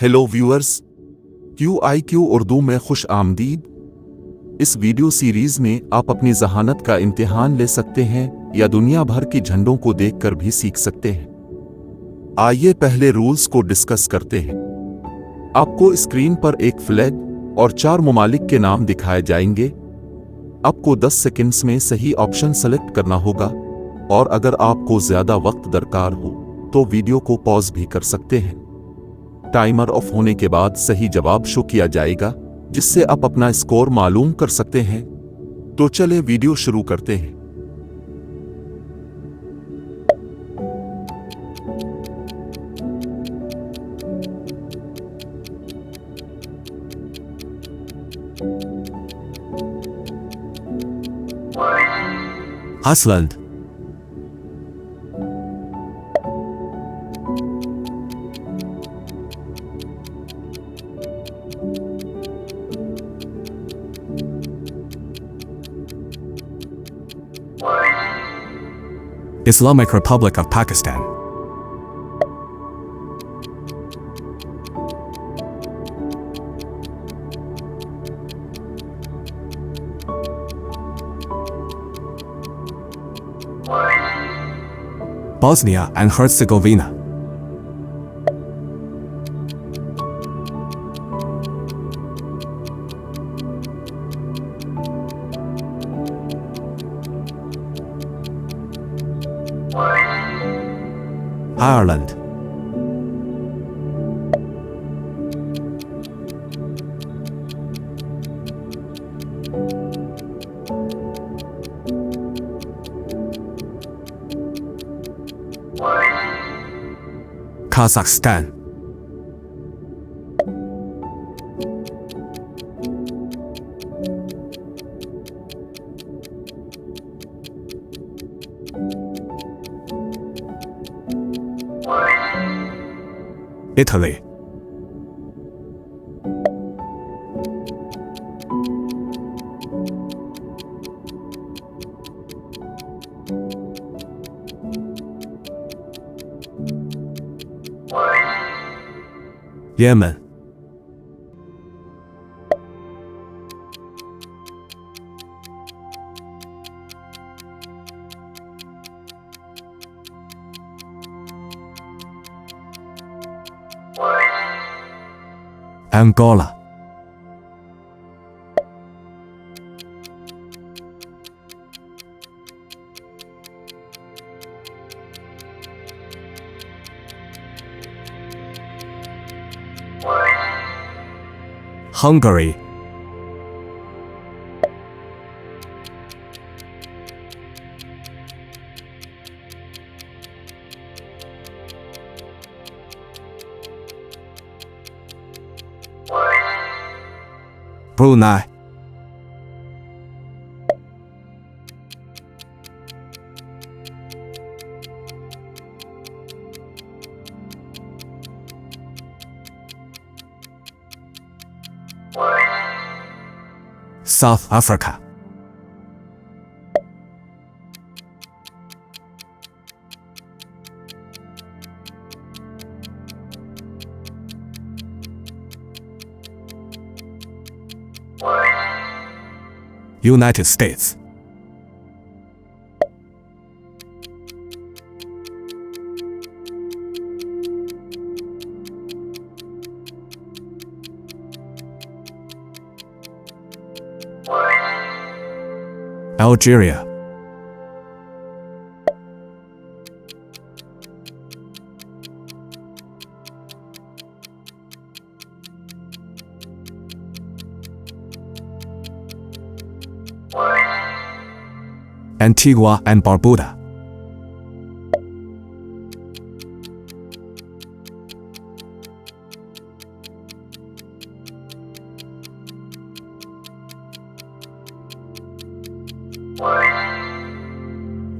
Hello viewers, QIQ Urdu में खुश आमदीद। इस वीडियो सीरीज में आप अपनी जहानत का इम्तिहान ले सकते हैं या दुनिया भर की झंडों को देखकर भी सीख सकते हैं। आइए पहले रूल्स को डिस्कस करते हैं। आपको स्क्रीन पर एक फ्लैग और 4 ममालिक के नाम दिखाए जाएंगे। आपको 10 सेकंड्स में सही ऑप्शन सेलेक्ट करना होगा और अगर आपको ज्यादा वक्त दरकार हो तो वीडियो को पॉज भी कर सकते हैं। टाइमर ऑफ होने के बाद सही जवाब शो किया जाएगा, जिससे आप अपना स्कोर मालूम कर सकते हैं। तो चले वीडियो शुरू करते हैं। Iceland, Islamic Republic of Pakistan, Bosnia and Herzegovina, Ireland, Kazakhstan, Italy, Yemen, Angola, Hungary, Brunei, South Africa, United States, Algeria, Antigua and Barbuda,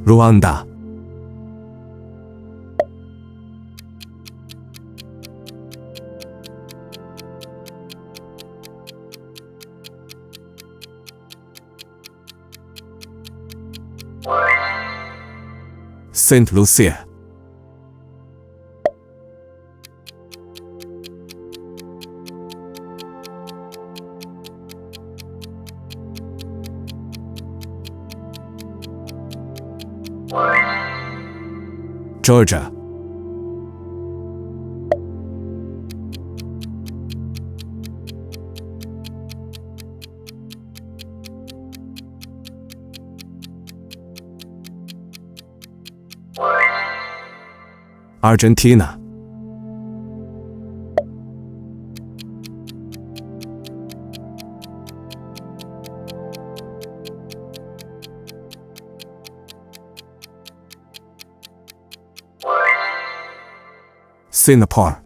Rwanda, Saint Lucia, Georgia, Argentina, Singapore,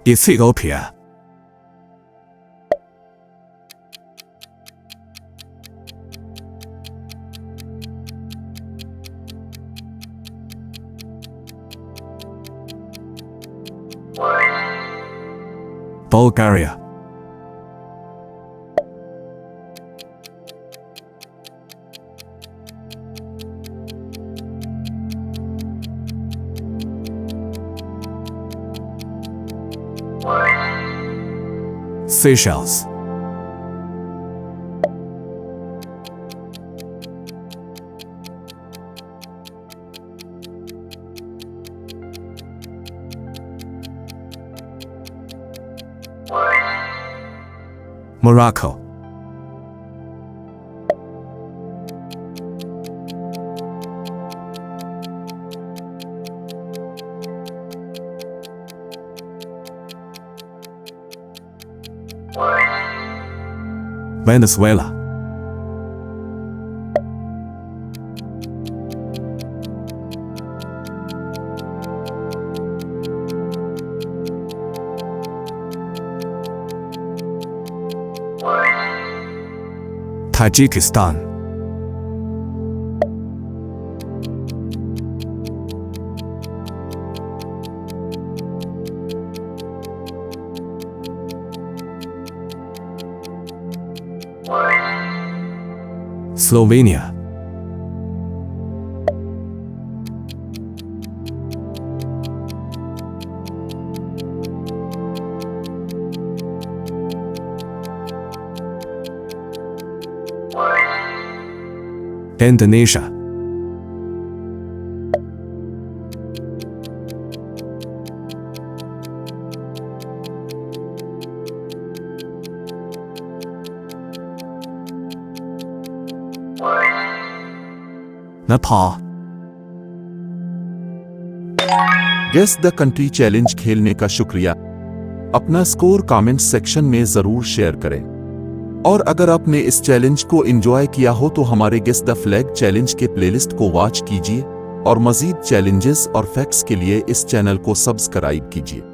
Ethiopia, Bulgaria, Seychelles, Morocco, Venezuela, Tajikistan, Slovenia, Indonesia, Nepal, guess the country challenge खेलने का शुक्रिया। अपना score comment section में जरूर share करें और अगर आपने इस चैलेंज को एंजॉय किया हो तो हमारे गेस द फ्लैग चैलेंज के प्लेलिस्ट को वॉच कीजिए और मजीद चैलेंजेस और फैक्ट्स के लिए इस चैनल को सब्सक्राइब कीजिए।